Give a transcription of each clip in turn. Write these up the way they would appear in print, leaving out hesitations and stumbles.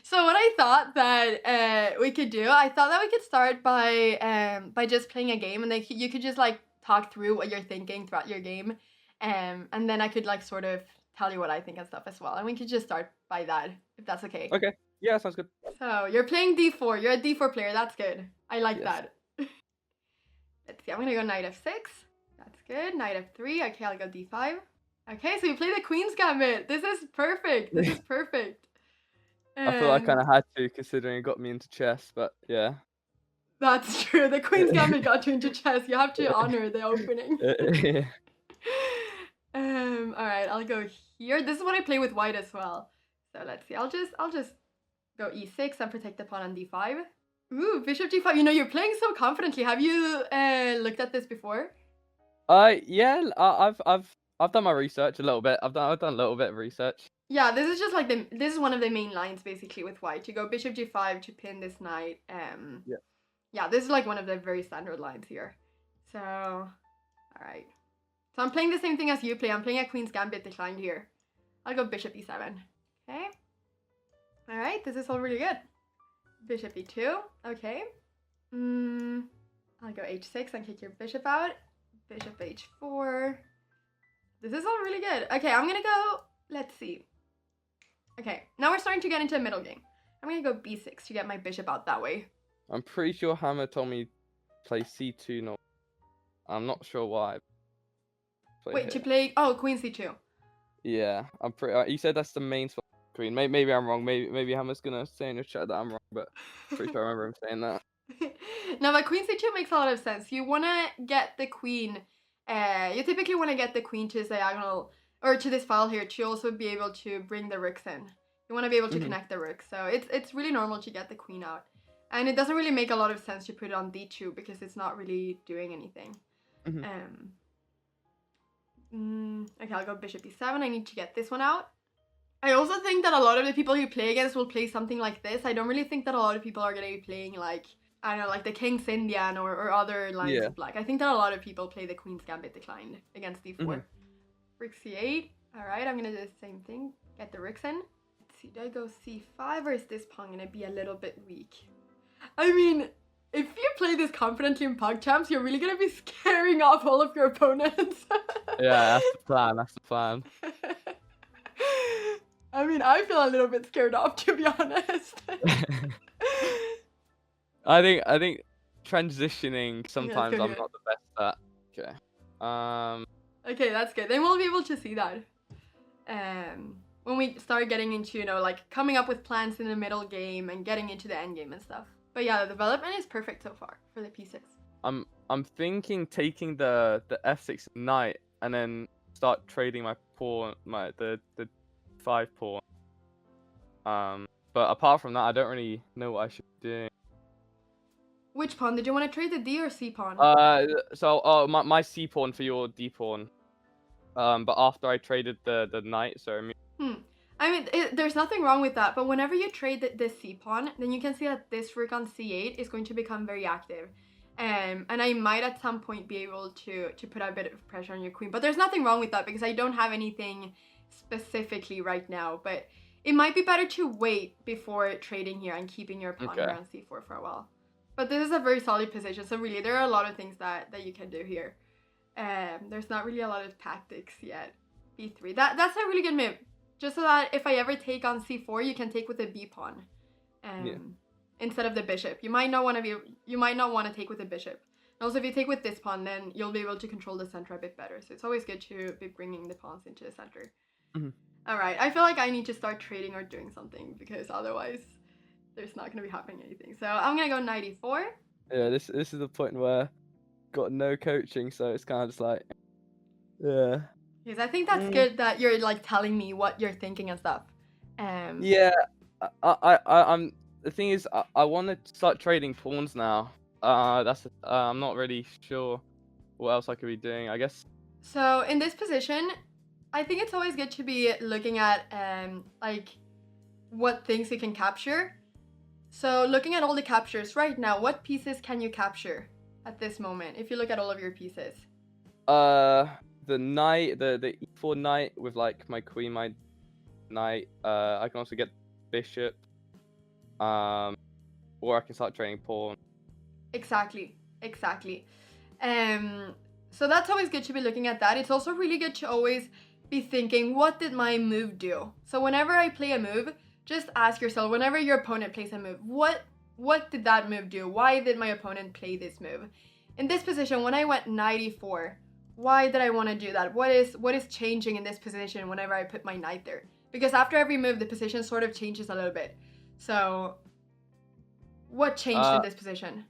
So what I thought that we could do, I thought that we could start by just playing a game, and then you could just like talk through what you're thinking throughout your game, and then I could like sort of tell you what I think and stuff as well, and we could just start by that if that's okay. Okay. Yeah, sounds good. So you're playing d4. You're a d4 player. That's good. I like Yes. that. Let's see. I'm gonna go knight f6. That's good. Knight f3. Okay, I'll go d5. Okay, so you play the Queen's Gambit. This is perfect. This is perfect. I feel like I And kind of had to, considering it got me into chess. But yeah. that's true. The Queen's Gambit got you into chess. You have to honor the opening. Yeah. All right, I'll go here. This is what I play with white as well. So let's see. I'll just go e6 and protect the pawn on d5. Ooh, bishop g5. You know, you're playing so confidently. Have you looked at this before? Yeah. I've done my research a little bit. I've done a little bit of research. Yeah, this is just like this is one of the main lines basically with white. You go bishop g5 to pin this knight. Yeah. Yeah, this is like one of the very standard lines here. So, all right. So I'm playing the same thing as you play. I'm playing a Queen's Gambit declined here. I'll go bishop e7. Okay. All right, this is all really good. Bishop e2. Okay. I'll go h6 and kick your bishop out. Bishop h4. This is all really good. Okay, I'm gonna go. Let's see. Okay, now we're starting to get into a middle game. I'm gonna go b6 to get my bishop out that way. I'm pretty sure Hammer told me play c2. No, I'm not sure why. Wait, to play. Oh, queen c2. Yeah, I'm pretty. You said that's the main spot. Queen. Maybe I'm wrong. Maybe Hammer's gonna say in the chat that I'm wrong, but pretty sure I remember him saying that. No, but queen c2 makes a lot of sense. You want to get the queen. You typically want to get the queen to this diagonal or to this file here to also be able to bring the rooks in. You want to be able to connect the rooks, so it's really normal to get the queen out. And it doesn't really make a lot of sense to put it on d2 because it's not really doing anything. Okay, I'll go bishop e7. I need to get this one out. I also think that a lot of the people you play against will play something like this. I don't really think that a lot of people are going to be playing like, I don't know, like the King's Indian or other lines of black. I think that a lot of people play the Queen's Gambit declined against d4. Rook c8. Alright, I'm going to do the same thing. Get the rooks in. Let's see, do I go c5 or is this pawn going to be a little bit weak? I mean, if you play this confidently in PogChamps, you're really going to be scaring off all of your opponents. Yeah, that's the plan. That's the plan. I mean, I feel a little bit scared off, to be honest. I think transitioning sometimes I'm not the best at. Okay. Okay, that's good. Then we'll be able to see that. When we start getting into, you know, like coming up with plans in the middle game and getting into the end game and stuff. But yeah, the development is perfect so far for the pieces. I'm thinking taking the f6 knight and then start trading my pawn, the 5 pawn. But apart from that, I don't really know what I should do. Which pawn? Did you want to trade the D or C pawn? So my C pawn for your D pawn. But after I traded the knight, so I mean, there's nothing wrong with that, but whenever you trade this c pawn, then you can see that this rook on c8 is going to become very active. And I might at some point be able to put a bit of pressure on your queen. But there's nothing wrong with that because I don't have anything specifically right now. But it might be better to wait before trading here and keeping your pawn here on c4 for a while. But this is a very solid position, so really there are a lot of things that you can do here. There's not really a lot of tactics yet. b3. That's a really good move. Just so that if I ever take on c4, you can take with the b pawn, instead of the bishop. You might not want to take with the bishop. And also, if you take with this pawn, then you'll be able to control the center a bit better. So it's always good to be bringing the pawns into the center. All right, I feel like I need to start trading or doing something because otherwise, there's not going to be happening anything. So I'm gonna go knight e4. Yeah, this is the point where got no coaching, so it's kind of just like, yeah. Because I think that's good that you're like telling me what you're thinking and stuff. Yeah, I'm. The thing is, I want to start trading pawns now. I'm not really sure what else I could be doing. I guess. So in this position, I think it's always good to be looking at like what things you can capture. So looking at all the captures right now, what pieces can you capture at this moment? If you look at all of your pieces. The knight, the e4 knight with like my queen, my knight. I can also get bishop. or I can start trading pawn. Exactly. So that's always good to be looking at that. It's also really good to always be thinking, what did my move do? So whenever I play a move, just ask yourself, whenever your opponent plays a move, what did that move do? Why did my opponent play this move? In this position, when I went knight e4, why did I want to do that? What is changing in this position whenever I put my knight there? Because after every move, the position sort of changes a little bit. So what changed in this position?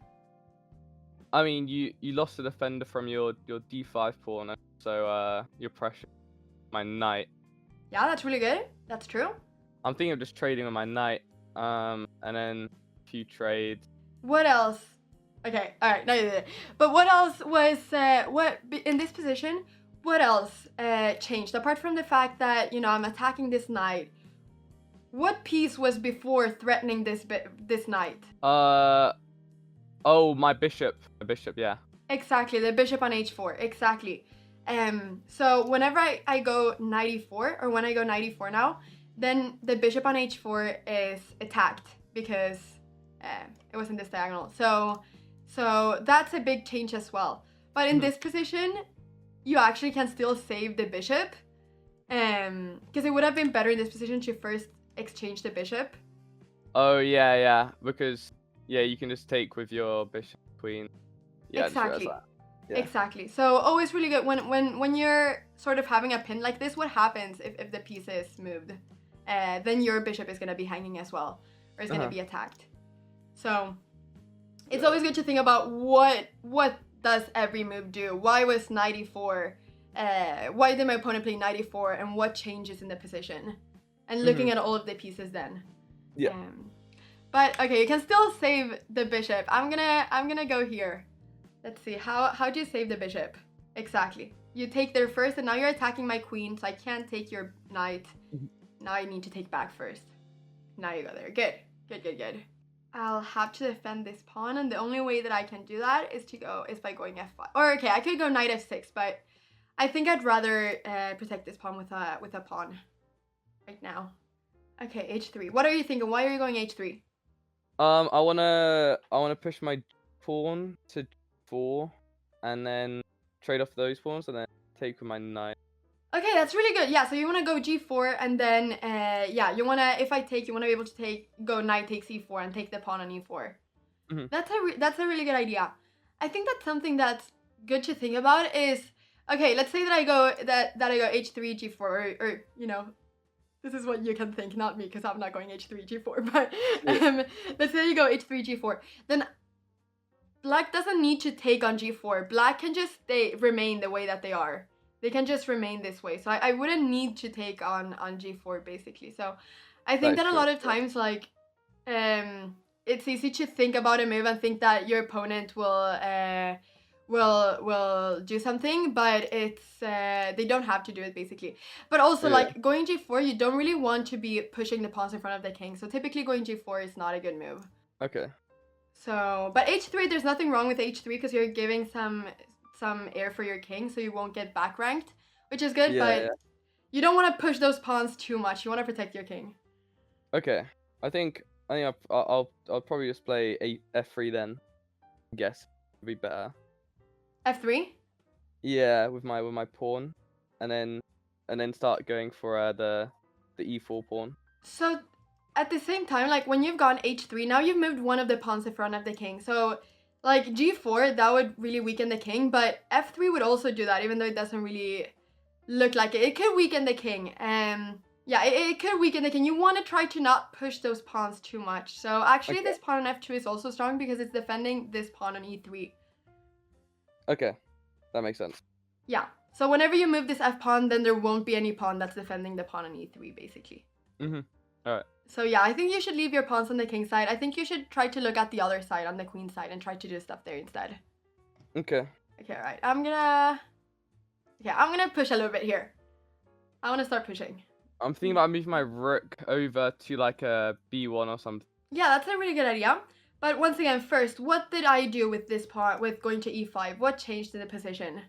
I mean, you lost a defender from your d5 pawn, so you're pressuring my knight. Yeah, that's really good. That's true. I'm thinking of just trading with my knight, and then a few trades. What else? Okay, all right, no. But what else was what in this position? What else changed apart from the fact that I'm attacking this knight? What piece was before threatening this knight? Oh, my bishop, yeah. Exactly, the bishop on h4. Exactly. So whenever I go knight e4, or when I go knight e4 now, then the bishop on h4 is attacked because it was in this diagonal. So that's a big change as well. But in this position, you actually can still save the bishop, because it would have been better in this position to first exchange the bishop. Oh yeah, because you can just take with your bishop queen. Yeah, exactly. Yeah. Exactly. So always really good when you're sort of having a pin like this. What happens if the piece is moved? Then your bishop is gonna be hanging as well, or is gonna be attacked. So it's always good to think about what does every move do? Why was knight e4? Why did my opponent play knight e4? And what changes in the position? And looking at all of the pieces then. Yeah. But okay, you can still save the bishop. I'm gonna go here. Let's see, how do you save the bishop? Exactly. You take there first, and now you're attacking my queen, so I can't take your knight. Now I need to take back first. Now you go there. Good. I'll have to defend this pawn, and the only way that I can do that is by going f5. Or okay, I could go knight f6, but I think I'd rather protect this pawn with a pawn right now. Okay, h3. What are you thinking? Why are you going h3? I wanna push my pawn to 4, and then trade off those pawns, and then take with my knight. Okay, that's really good. Yeah, so you want to go g4, and then you want to, if I take, you want to be able to go knight takes e4 and take the pawn on e4. That's a really good idea. I think that's something that's good to think about is, okay, let's say that I go h3 g4, or this is what you can think, not me, because I'm not going h3 g4, but let's say you go h3 g4, then black doesn't need to take on g4. Black can just remain the way that they are. They can just remain this way. So I wouldn't need to take on g4, basically. So I think that a lot of times, like, it's easy to think about a move and think that your opponent will do something, but it's they don't have to do it, basically. But also, like, going g4, you don't really want to be pushing the pawns in front of the king. So typically going g4 is not a good move. Okay. So, but h3, there's nothing wrong with h3 because you're giving some air for your king, so you won't get back ranked, which is good. But you don't want to push those pawns too much. You want to protect your king. Okay, I think I'll probably just play f3 then. I guess it'd be better. f3. Yeah, with my pawn, and then start going for the e4 pawn. So at the same time, like, when you've gone h3, now you've moved one of the pawns in front of the king. So like g4, that would really weaken the king, but f3 would also do that, even though it doesn't really look like it. It could weaken the king. Yeah, it could weaken the king. You want to try to not push those pawns too much. So actually, this pawn on f2 is also strong because it's defending this pawn on e3. Okay, that makes sense. Yeah, so whenever you move this f pawn, then there won't be any pawn that's defending the pawn on e3, basically. Alright. So yeah, I think you should leave your pawns on the king side. I think you should try to look at the other side, on the queen side, and try to do stuff there instead. Okay. Okay, alright. I'm gonna push a little bit here. I want to start pushing. I'm thinking about moving my rook over to like a b1 or something. Yeah, that's a really good idea. But once again, first, what did I do with this pawn, with going to e5? What changed in the position?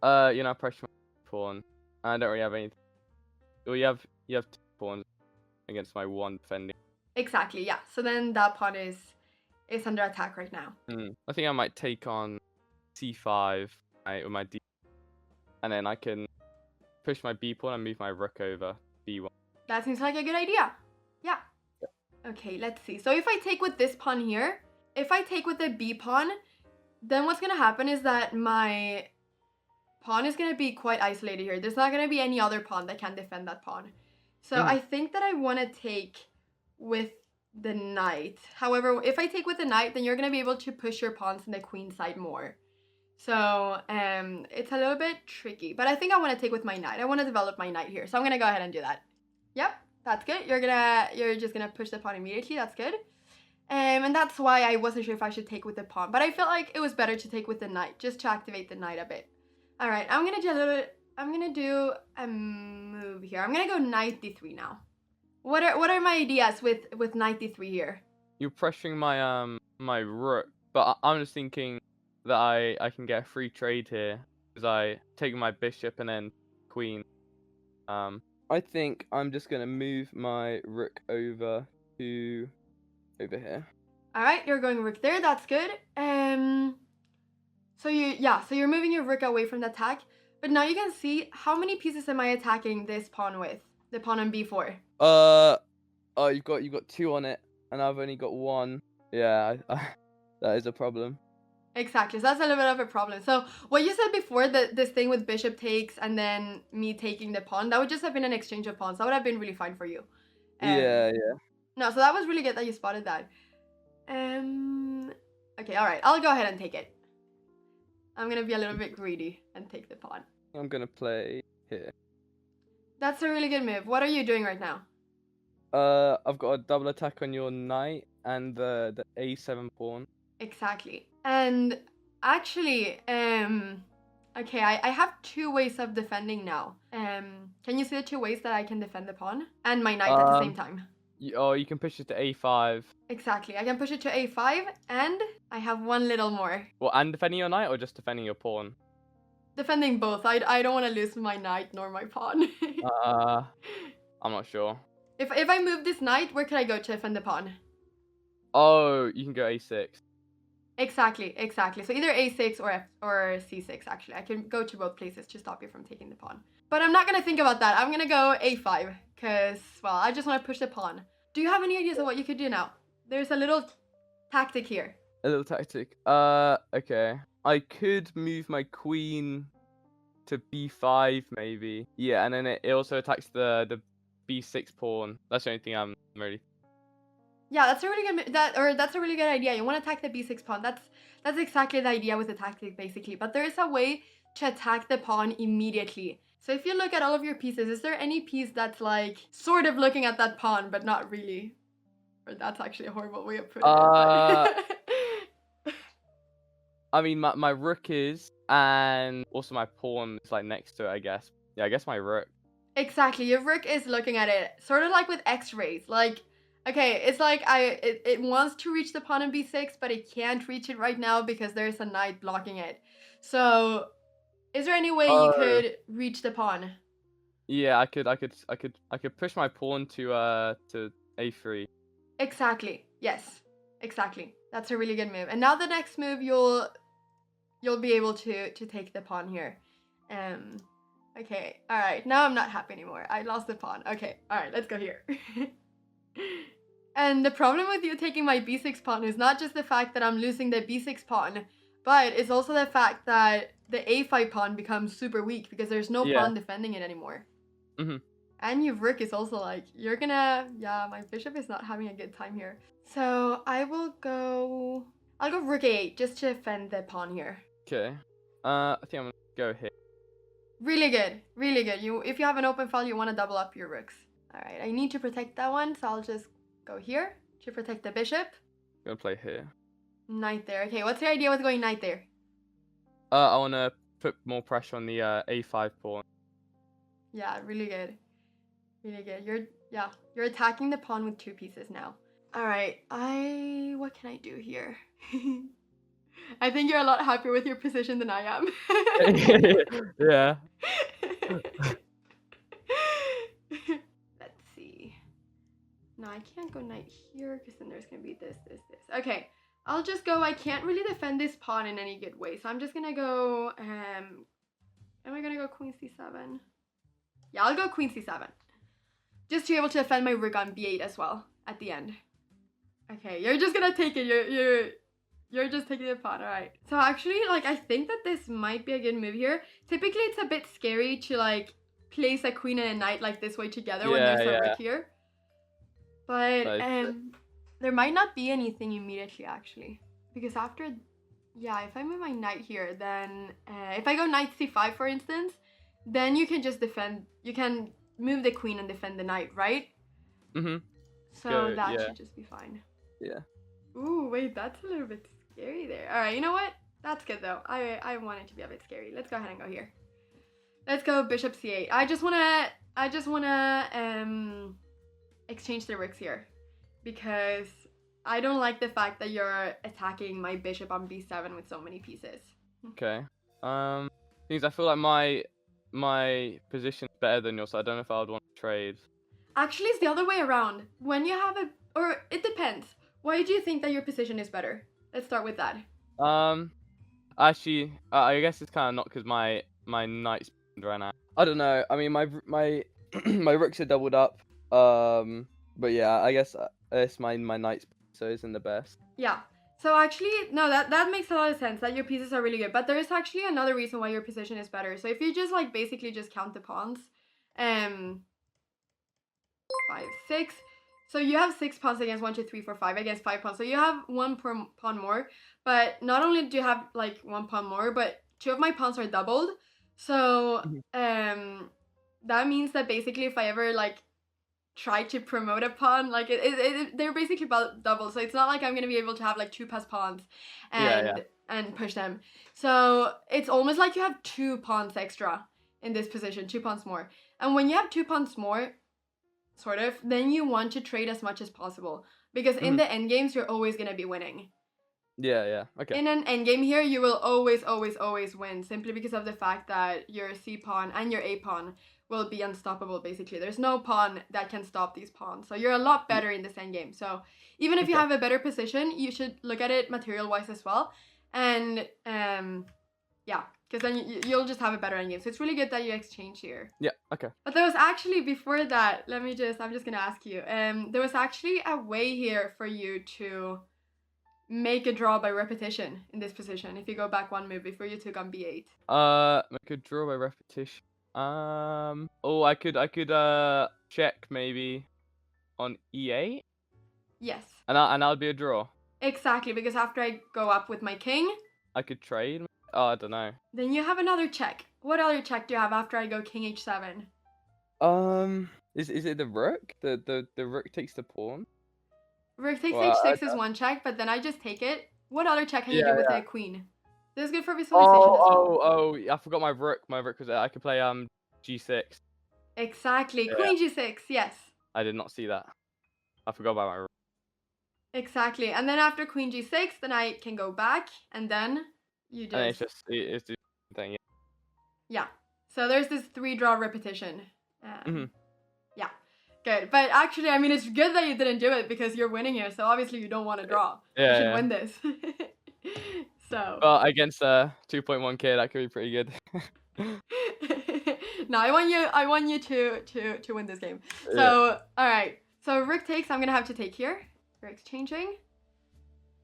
Pressure my pawn. I don't really have anything. Well, you have 2 pawns against my 1 defending. Exactly, yeah. So then that pawn is under attack right now. I think I might take on c5 with my d, and then I can push my b pawn and move my rook over b1. That seems like a good idea. Yeah. Okay, let's see. So if I take with this pawn here, if I take with the b pawn, then what's gonna happen is that my pawn is gonna be quite isolated here. There's not gonna be any other pawn that can defend that pawn. So I think that I want to take with the knight. However, if I take with the knight, then you're gonna be able to push your pawns in the queen side more. So it's a little bit tricky, but I think I want to take with my knight. I want to develop my knight here, so I'm gonna go ahead and do that. Yep, that's good. You're just gonna push the pawn immediately. That's good. And that's why I wasn't sure if I should take with the pawn, but I felt like it was better to take with the knight, just to activate the knight a bit. All right, I'm gonna do a move here. I'm gonna go knight d3 now. What are my ideas with knight d3 here? You're pressuring my my rook, but I'm just thinking that I can get a free trade here because I take my bishop and then queen. I think I'm just gonna move my rook over to over here. All right, you're going rook there. That's good. So you're moving your rook away from the attack. But now you can see how many pieces am I attacking this pawn with? The pawn on b4. Oh, you've got two on it, and I've only got one. Yeah, that is a problem. Exactly, so that's a little bit of a problem. So what you said before, that this thing with bishop takes and then me taking the pawn, that would just have been an exchange of pawns. That would have been really fine for you. Yeah. No, so that was really good that you spotted that. Okay, all right, I'll go ahead and take it. I'm gonna be a little bit greedy and take the pawn. I'm gonna play here. That's a really good move. What are you doing right now? I've got a double attack on your knight and the a7 pawn. Exactly. And actually, okay, I have two ways of defending now. Can you see the two ways that I can defend the pawn and my knight at the same time? You can push it to a5. Exactly. I can push it to a5, and I have one little more. Well, and defending your knight or just defending your pawn? Defending both. I don't want to lose my knight nor my pawn. I'm not sure. If I move this knight, where could I go to defend the pawn? Oh, you can go a6. Exactly. So either a6 or c6, actually. I can go to both places to stop you from taking the pawn. But I'm not going to think about that. I'm going to go a5 because, well, I just want to push the pawn. Do you have any ideas of what you could do now? There's a little tactic here. A little tactic. Okay. I could move my queen to b5 maybe. Yeah, and then it also attacks the b6 pawn. That's the only thing I'm really. Yeah, that's a really good that's a really good idea. You want to attack the b6 pawn. That's exactly the idea with the tactic, basically. But there is a way to attack the pawn immediately. So if you look at all of your pieces, is there any piece that's like sort of looking at that pawn but not really? Or that's actually a horrible way of putting it. I mean, my rook is, and also my pawn is like next to it, I guess. Yeah, I guess my rook. Exactly, your rook is looking at it, sort of like with X-rays. Like, okay, it's like it wants to reach the pawn in b6, but it can't reach it right now because there's a knight blocking it. So, is there any way you could reach the pawn? Yeah, I could push my pawn to a3. Exactly. Yes. Exactly. That's a really good move. And now the next move, you'll be able to take the pawn here. Okay. All right. Now I'm not happy anymore. I lost the pawn. Okay. All right. Let's go here. And the problem with you taking my b6 pawn is not just the fact that I'm losing the b6 pawn, but it's also the fact that the a5 pawn becomes super weak because there's no pawn defending it anymore. And your rook is also like, my bishop is not having a good time here. So I'll go rook a8 just to defend the pawn here. Okay. I think I'm gonna go here. Really good. Really good. If you have an open file, you want to double up your rooks. All right, I need to protect that one, so I'll just go here to protect the bishop. I'm gonna play here. Knight there. Okay, what's your idea with going knight there? I wanna put more pressure on the a5 pawn. Yeah, really good. Really good. You're attacking the pawn with two pieces now. All right, what can I do here? I think you're a lot happier with your position than I am. Yeah. Let's see. No, I can't go knight here because then there's gonna be this. Okay, I'll just go. I can't really defend this pawn in any good way, so I'm just gonna go. Am I gonna go queen c7? Yeah, I'll go queen c7, just to be able to defend my rook on b8 as well at the end. Okay, you're just gonna take it. You're just taking the pawn. All right. So actually, like, I think that this might be a good move here. Typically, it's a bit scary to like place a queen and a knight like this way together when there's a rook here. But there might not be anything immediately, actually. Because after, yeah, if I move my knight here, then if I go knight c5, for instance, then you can just defend, you can move the queen and defend the knight, right? Mm-hmm. So that should just be fine. Yeah. Ooh, wait, that's a little bit scary there. All right, you know what? That's good, though. I want it to be a bit scary. Let's go ahead and go here. Let's go bishop c8. I just wanna exchange the rooks here because I don't like the fact that you're attacking my bishop on b7 with so many pieces. Okay. Things I feel like my position's better than yours, so I don't know if I would want to trade. Actually, it's the other way around. When you have or it depends. Why do you think that your position is better? Let's start with that. Actually, I guess it's kind of not because my knight's right now. I don't know. I mean, my my rooks are doubled up. But yeah, I guess it's my knight's, so isn't the best. Yeah. So actually, no, that makes a lot of sense that your pieces are really good. But there is actually another reason why your position is better. So if you just like basically just count the pawns, 5, 6. So you have 6 pawns against 1, 2, 3, 4, 5 against 5 pawns. So you have 1 pawn more. But not only do you have like 1 pawn more, but 2 of my pawns are doubled. So that means that basically if I ever like try to promote a pawn, like they're basically double, so it's not like I'm gonna be able to have like 2 passed pawns and push them. So it's almost like you have 2 pawns extra in this position, 2 pawns more. And when you have 2 pawns more, sort of, then you want to trade as much as possible because in the end games you're always gonna be winning. Yeah, okay. In an endgame here, you will always win simply because of the fact that your c pawn and your a pawn will be unstoppable, basically. There's no pawn that can stop these pawns. So you're a lot better in this endgame. So even if you have a better position, you should look at it material-wise as well. And yeah, because then you'll just have a better endgame. So it's really good that you exchange here. Yeah, okay. But there was actually, before that, I'm just going to ask you. There was actually a way here for you to make a draw by repetition in this position if you go back 1 move before you took on b8. Make a draw by repetition. Oh, I could check maybe on e8. Yes. And that'll be a draw. Exactly, because after I go up with my king, I could trade. Oh, I don't know. Then you have another check. What other check do you have after I go king h7? Is it the rook? The rook takes the pawn. Rook takes h6 is 1 check, but then I just take it. What other check can you do with the queen? This is good for visualization as well. Oh, I forgot my rook. My rook was there. I could play g6. Exactly. Yeah. Queen g6, yes. I did not see that. I forgot about my rook. Exactly. And then after queen g6, then I can go back, and then you just... And it's the thing, yeah. Yeah. So there's this 3 draw repetition. Yeah. Good. But actually, I mean, it's good that you didn't do it because you're winning here, so obviously you don't want to draw. Yeah, you should win this. So. Well, against 2.1k, that could be pretty good. No, I want you to win this game. So, all right. So rook takes, I'm gonna have to take here. We're exchanging.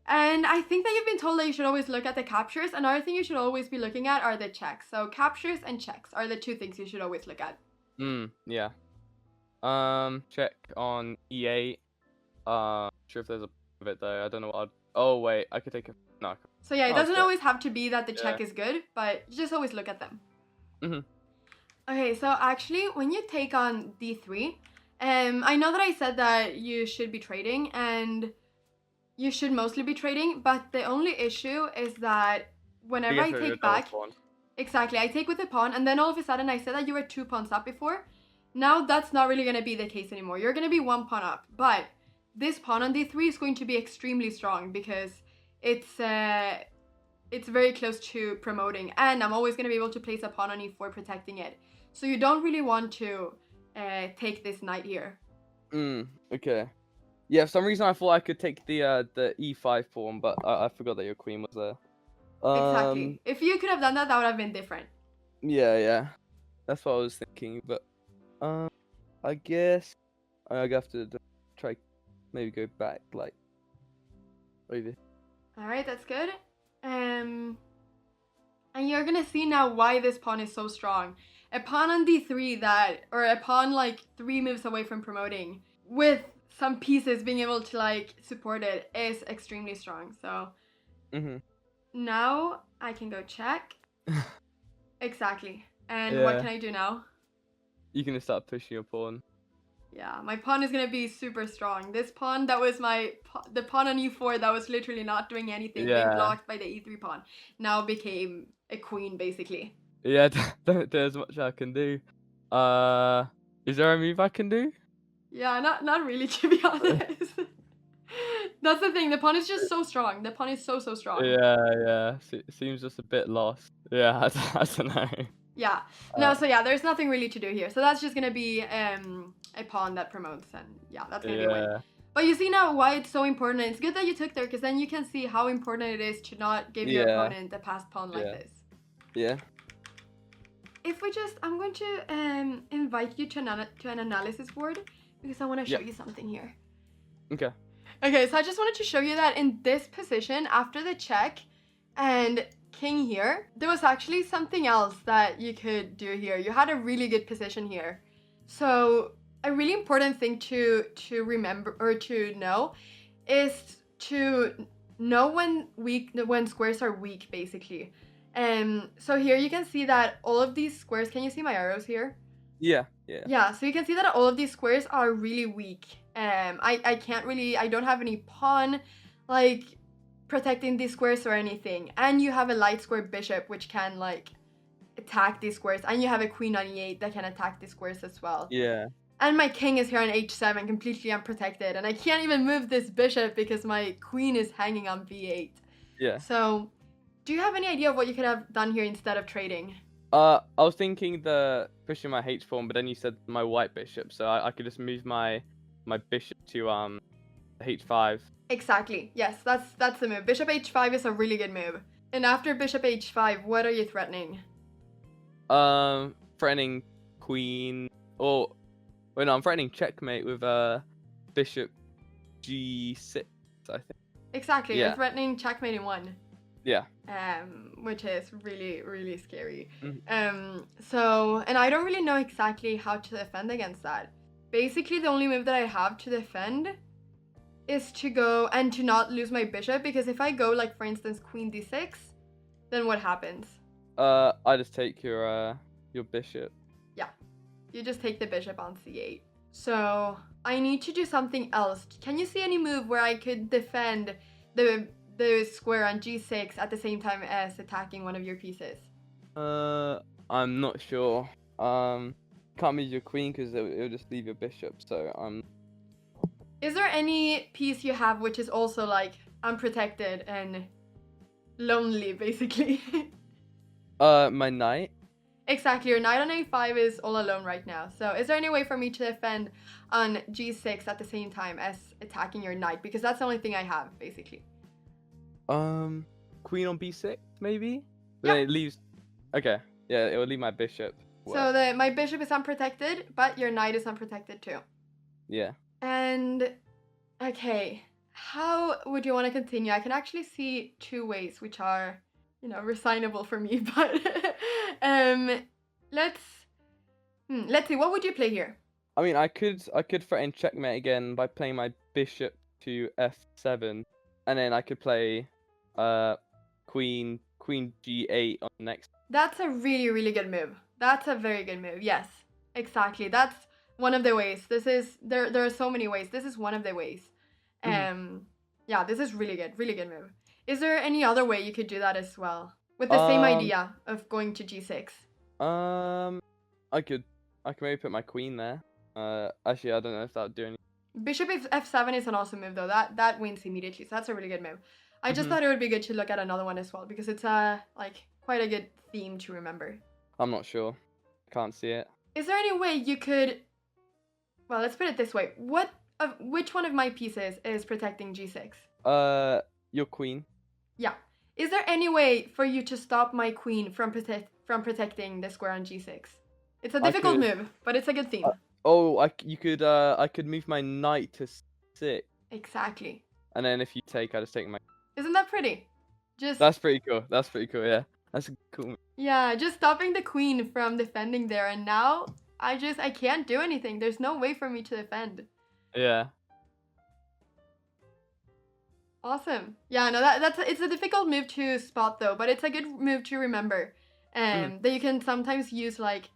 And I think that you've been told that you should always look at the captures. Another thing you should always be looking at are the checks. So captures and checks are the 2 things you should always look at. Yeah. Check on e8. Sure if there's a bit though. I don't know what oh wait, I could take a no. So yeah, it doesn't always have to be that the check is good, but you just always look at them. Okay, so actually when you take on d3, I know that I said that you should be trading and you should mostly be trading, but the only issue is that whenever I take back, exactly, I take with the pawn, and then all of a sudden I said that you were 2 pawns up before. Now that's not really going to be the case anymore. You're going to be 1 pawn up, but this pawn on d3 is going to be extremely strong because it's very close to promoting, and I'm always going to be able to place a pawn on e4 protecting it. So you don't really want to take this knight here. Okay. Yeah, for some reason I thought I could take the e5 pawn, but I forgot that your queen was there. Exactly. If you could have done that, that would have been different. Yeah. That's what I was thinking, but I guess I have to try maybe go back like over. All right, that's good. And you're gonna see now why this pawn is so strong. A pawn on d3 or a pawn like 3 moves away from promoting, with some pieces being able to like support it, is extremely strong. So now I can go check. Exactly. And what can I do now? You can just start pushing your pawn. Yeah, my pawn is gonna be super strong. This pawn that was the pawn on e4 that was literally not doing anything, being blocked by the e3 pawn, now became a queen basically. Yeah, there's much I can do. Is there a move I can do? Yeah, not really, to be honest. That's the thing. The pawn is just so strong. The pawn is so strong. Yeah. Seems just a bit lost. Yeah, I don't know. Yeah. No, so yeah, there's nothing really to do here. So that's just gonna be a pawn that promotes, and yeah, that's gonna be a win. But you see now why it's so important. It's good that you took there, because then you can see how important it is to not give your opponent a passed pawn like this. Yeah. If we just, I'm going to invite you to an analysis board, because I want to show you something here. Okay. Okay, so I just wanted to show you that in this position, after the check and king here, there was actually something else that you could do here. You had a really good position here. So a really important thing to remember or to know is to know when squares are weak, basically. So here you can see that all of these squares, can you see my arrows here? Yeah, so you can see that all of these squares are really weak. I don't have any pawn like protecting these squares or anything. And you have a light square bishop which can like attack these squares, and you have a queen on e8 that can attack these squares as well. Yeah. And my king is here on h7, completely unprotected, and I can't even move this bishop because my queen is hanging on b8. Yeah. So, do you have any idea of what you could have done here instead of trading? I was thinking the pushing my h pawn, but then you said my white bishop, so I could just move my bishop to h5. Exactly. Yes, that's the move. Bishop h5 is a really good move. And after bishop h5, what are you threatening? Threatening queen, or wait, no, I'm threatening checkmate with bishop g6, I think. Exactly. You're threatening checkmate in 1. Yeah. Which is really scary. Mm-hmm. So, and I don't really know exactly how to defend against that. Basically, the only move that I have to defend is to go and to not lose my bishop, because if I go like, for instance, queen d6, then what happens? I just take your bishop. Yeah, you just take the bishop on c8. So I need to do something else. Can you see any move where I could defend the square on g6 at the same time as attacking one of your pieces? I'm not sure. Can't move your queen because it'll just leave your bishop. So Is there any piece you have which is also like unprotected and lonely, basically? My knight. Exactly, your knight on a5 is all alone right now. So is there any way for me to defend on g6 at the same time as attacking your knight? Because that's the only thing I have, basically. Queen on b6, maybe? Yeah. Then it leaves... Okay, yeah, it will leave my bishop. So my bishop is unprotected, but your knight is unprotected too. Yeah. And, okay, how would you want to continue? I can actually see 2 ways which are, resignable for me, but let's see, what would you play here? I mean, I could threaten checkmate again by playing my bishop to f7, and then I could play queen g8 on the next. That's a really good move. That's a very good move. Yes, exactly. That's one of the ways. There are so many ways. This is one of the ways. Yeah, this is really good move. Is there any other way you could do that as well, with the same idea of going to g6? I could maybe put my queen there. Actually, I don't know if that would do anything. Bishop f7 is an awesome move though. That wins immediately. So that's a really good move. I just thought it would be good to look at another one as well, because it's quite a good theme to remember. I'm not sure. I can't see it. Is there any way you could... Well, let's put it this way. What which one of my pieces is protecting g6? Your queen. Yeah. Is there any way for you to stop my queen from protecting the square on g6? It's a difficult move, but it's a good theme. I could move my knight to 6. Exactly. And then if you take, I just take my. Isn't that pretty? That's pretty cool. That's pretty cool. Yeah, that's a cool move. Yeah, just stopping the queen from defending there, and now I can't do anything. There's no way for me to defend. Yeah. Awesome. Yeah, no, it's a difficult move to spot though, but it's a good move to remember. That you can sometimes use like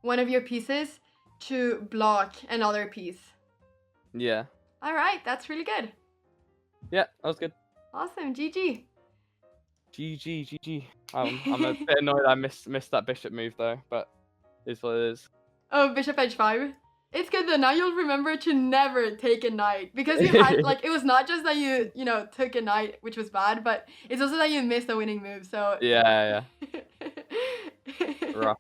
one of your pieces to block another piece. Yeah. All right, that's really good. Yeah, that was good. Awesome, GG. GG. I'm a bit annoyed I missed that bishop move though, but it's what it is. Oh, bishop h5. It's good though. Now you'll remember to never take a knight, because you had like, it was not just that you took a knight, which was bad, but it's also that you missed a winning move. So yeah. Rough.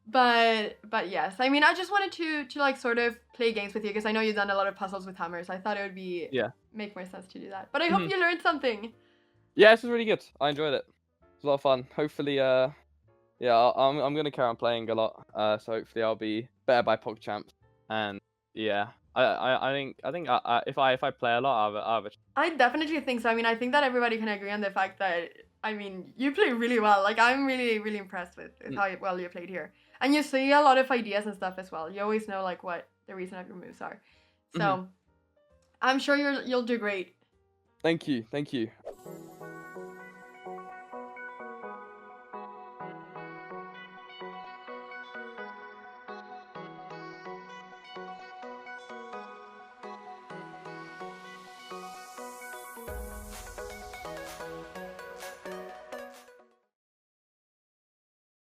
But yes, I mean, I just wanted to like sort of play games with you, because I know you've done a lot of puzzles with hammers. I thought it would be make more sense to do that. But I hope you learned something. Yeah, this was really good. I enjoyed it. It was a lot of fun. Hopefully, I'm gonna carry on playing a lot. So hopefully I'll be better by PogChamps. And yeah, I think if I play a lot, I'll have a. I definitely think so. I mean, I think that everybody can agree on the fact that, I mean, you play really well. Like, I'm really, really impressed with how well you played here. And you see a lot of ideas and stuff as well. You always know like what the reason of your moves are. So I'm sure you'll do great. Thank you.